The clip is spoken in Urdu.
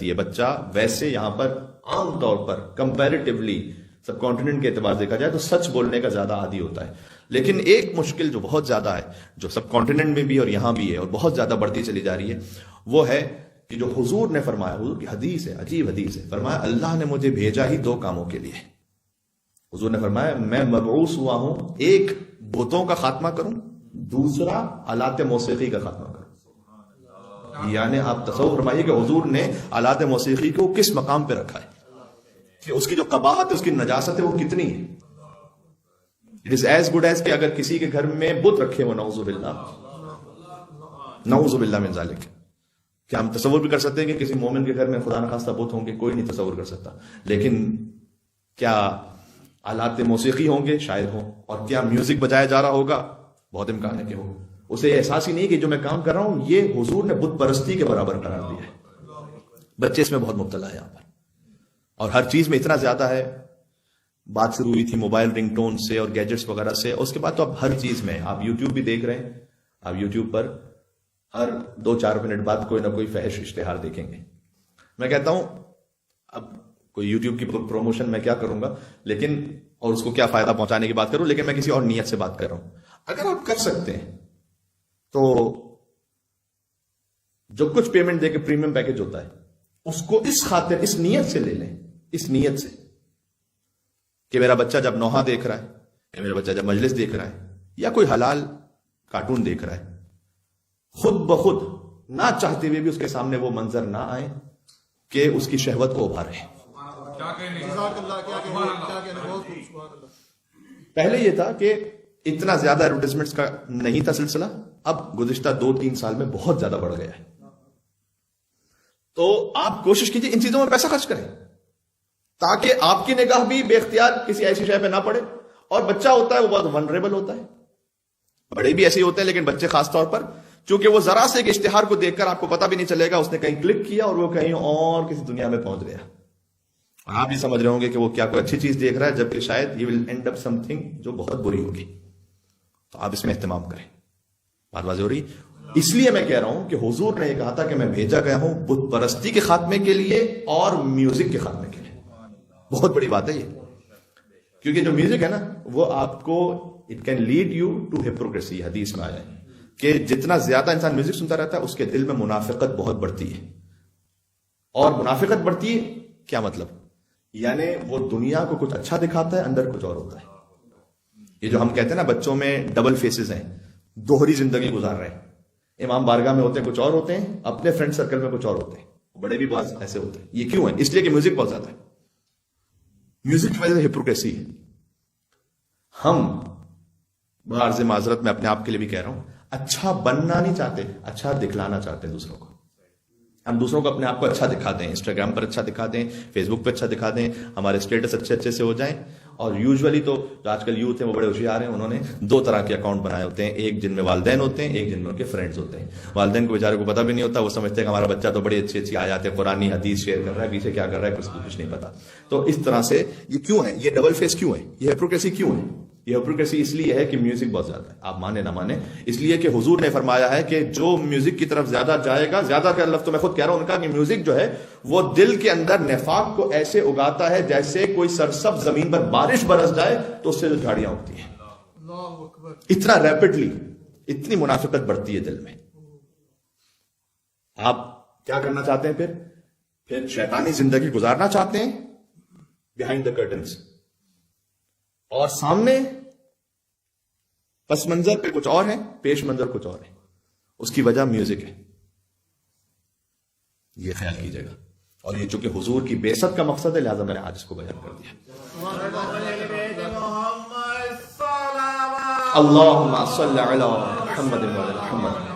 سکتی ہے. بچہ ویسے یہاں پر عام طور پر کمپیریٹیولی سب کانٹیننٹ کے اعتبار سے دیکھا جائے تو سچ بولنے کا زیادہ عادی ہوتا ہے. لیکن ایک مشکل جو بہت زیادہ ہے، جو سب کانٹیننٹ میں بھی اور یہاں بھی ہے اور بہت زیادہ بڑھتی چلی جا رہی ہے، وہ ہے کہ جو حضور نے فرمایا، حضور کی حدیث ہے، عجیب حدیث ہے، فرمایا اللہ نے مجھے بھیجا ہی 2 کاموں کے لیے. حضور نے فرمایا میں مبعوث ہوا ہوں، ایک بتوں کا خاتمہ کروں، دوسرا آلات موسیقی کا خاتمہ کروں. یعنی آپ تصور فرمائیے کہ حضور نے آلات موسیقی کو کس مقام پہ رکھا ہے، کہ اس کی جو قباحت ہے، اس کی نجاست ہے، وہ کتنی ہے. It is as good as کہ اگر کسی کے گھر میں بت رکھے ہو، نعوذ باللہ من ذالک. کیا ہم تصور بھی کر سکتے ہیں کہ کسی مومن کے گھر میں خدا نخواستہ بت ہوں گے؟ کوئی نہیں تصور کر سکتا. لیکن کیا آلات موسیقی ہوں گے؟ شاید ہوں. اور کیا میوزک بجایا جا رہا ہوگا؟ بہت امکان ہے کہ ہو. اسے احساس ہی نہیں کہ جو میں کام کر رہا ہوں یہ حضور نے بت پرستی کے برابر قرار دیا ہے. بچے اس میں بہت مبتلا ہے یہاں پر، اور ہر چیز میں اتنا زیادہ ہے. بات شروع ہوئی تھی موبائل رنگ ٹون سے اور گیجٹس وغیرہ سے، اس کے بعد تو اب ہر چیز میں آپ یوٹیوب بھی دیکھ رہے ہیں. آپ یوٹیوب پر ہر 2-4 منٹ بعد کوئی نہ کوئی فحش اشتہار دیکھیں گے. میں کہتا ہوں اب کوئی یوٹیوب کی پروموشن میں کیا کروں گا، لیکن اور اس کو کیا فائدہ پہنچانے کی بات کروں، لیکن میں کسی اور نیت سے بات کر رہا ہوں. اگر آپ کر سکتے ہیں تو جو کچھ پیمنٹ دے کے پریمیم پیکج ہوتا ہے اس کو اس خاطر اس نیت سے لے لیں، اس نیت سے کہ میرا بچہ جب نوحہ دیکھ رہا ہے، یا میرا بچہ جب مجلس دیکھ رہا ہے، یا کوئی حلال کارٹون دیکھ رہا ہے، خود بخود نہ چاہتے ہوئے بھی اس کے سامنے وہ منظر نہ آئے کہ اس کی شہوت کو ابھارے. پہلے یہ تھا کہ اتنا زیادہ ایڈورٹائزمنٹس کا نہیں تھا سلسلہ، اب گزشتہ 2-3 سال میں بہت زیادہ بڑھ گیا ہے. تو آپ کوشش کیجئے ان چیزوں میں پیسہ خرچ کریں تاکہ آپ کی نگاہ بھی بے اختیار کسی ایسی شے پہ نہ پڑے. اور بچہ ہوتا ہے وہ بہت ونریبل ہوتا ہے، بڑے بھی ایسے ہوتے ہیں، لیکن بچے خاص طور پر، چونکہ وہ ذرا سے ایک اشتہار کو دیکھ کر آپ کو پتہ بھی نہیں چلے گا اس نے کہیں کلک کیا اور وہ کہیں اور کسی دنیا میں پہنچ گیا. اور آپ بھی سمجھ رہے ہوں گے کہ وہ کیا کوئی اچھی چیز دیکھ رہا ہے، جبکہ شاید یہ will end up some thing جو بہت بری ہوگی. تو آپ اس میں اہتمام کریں. بات واضح ہو رہی؟ اس لیے میں کہہ رہا ہوں کہ حضور نے یہ کہا تھا کہ میں بھیجا گیا ہوں بت پرستی کے خاتمے کے لیے اور میوزک کے خاتمے کے لیے. بہت بڑی بات ہے یہ، کیونکہ جو میوزک ہے نا وہ آپ کو it can lead you to hypocrisy. حدیث میں آیا ہے کہ جتنا زیادہ انسان میوزک سنتا رہتا ہے اس کے دل میں منافقت بہت بڑھتی ہے. اور منافقت بڑھتی ہے کیا مطلب؟ یعنی وہ دنیا کو کچھ اچھا دکھاتا ہے، اندر کچھ اور ہوتا ہے. یہ جو ہم کہتے ہیں نا بچوں میں ڈبل فیسز ہیں، دوہری زندگی گزار رہے ہیں. امام بارگاہ میں ہوتے ہیں کچھ اور ہوتے ہیں، اپنے فرینڈ سرکل میں کچھ اور ہوتے ہیں. بڑے بھی بہت ایسے ہوتے ہیں. یہ کیوں ہے؟ اس لیے کہ میوزک بہت زیادہ ہے. میوزک کی وجہ سے ہپوکریسی ہے. ہم بعض معذرت میں اپنے آپ کے لیے بھی کہہ رہا ہوں، اچھا بننا نہیں چاہتے، اچھا دکھلانا چاہتے ہیں دوسروں کو. ہم دوسروں کو اپنے آپ کو اچھا دکھا دیں، انسٹاگرام پر اچھا دکھا دیں، فیس بک پہ اچھا دکھا دیں، ہمارے اسٹیٹس اچھے سے ہو جائیں. اور یوزولی تو جو آج کل یوتھ ہیں وہ بڑے ہوشیار ہیں، انہوں نے 2 طرح کے اکاؤنٹ بنائے ہوتے ہیں، ایک جن میں والدین ہوتے ہیں، ایک جن میں ان کے فرینڈز ہوتے ہیں. والدین کو بیچارے کو پتہ بھی نہیں ہوتا، وہ سمجھتے ہیں کہ ہمارا بچہ تو بڑی اچھی آیات قرآنی حدیث شیئر کر رہا ہے، پیچھے کیا کر رہا ہے کچھ نہیں پتا. تو اس طرح سے یہ کیوں ہے؟ یہ ڈبل فیس کیوں ہے؟ یہ ہپوکریسی کیوں ہے؟ یہ ہپوکریسی اس لیے ہے کہ میوزک بہت زیادہ ہے. آپ مانے نہ مانے، اس لیے کہ حضور نے فرمایا ہے کہ جو میوزک کی طرف زیادہ جائے گا، زیادہ کا لفظ تو میں خود کہہ رہا ہوں ان کا، کہ میوزک جو ہے وہ دل کے اندر نفاق کو ایسے اگاتا ہے جیسے کوئی سرسبز زمین پر بارش برس جائے تو اس سے جو جھاڑیاں اگتی ہیں. اتنا ریپڈلی اتنی منافقت بڑھتی ہے دل میں. آپ کیا کرنا چاہتے ہیں؟ پھر شیطانی زندگی گزارنا چاہتے ہیں بیہائنڈ دا کرٹنس، اور سامنے پس منظر پہ کچھ اور ہے، پیش منظر کچھ اور ہے. اس کی وجہ میوزک ہے. یہ خیال کیجئے گا. اور یہ چونکہ حضور کی بعثت کا مقصد ہے لہذا میں نے آج اس کو بیان کر دیا. اللہم صلی علی محمد و علی محمد.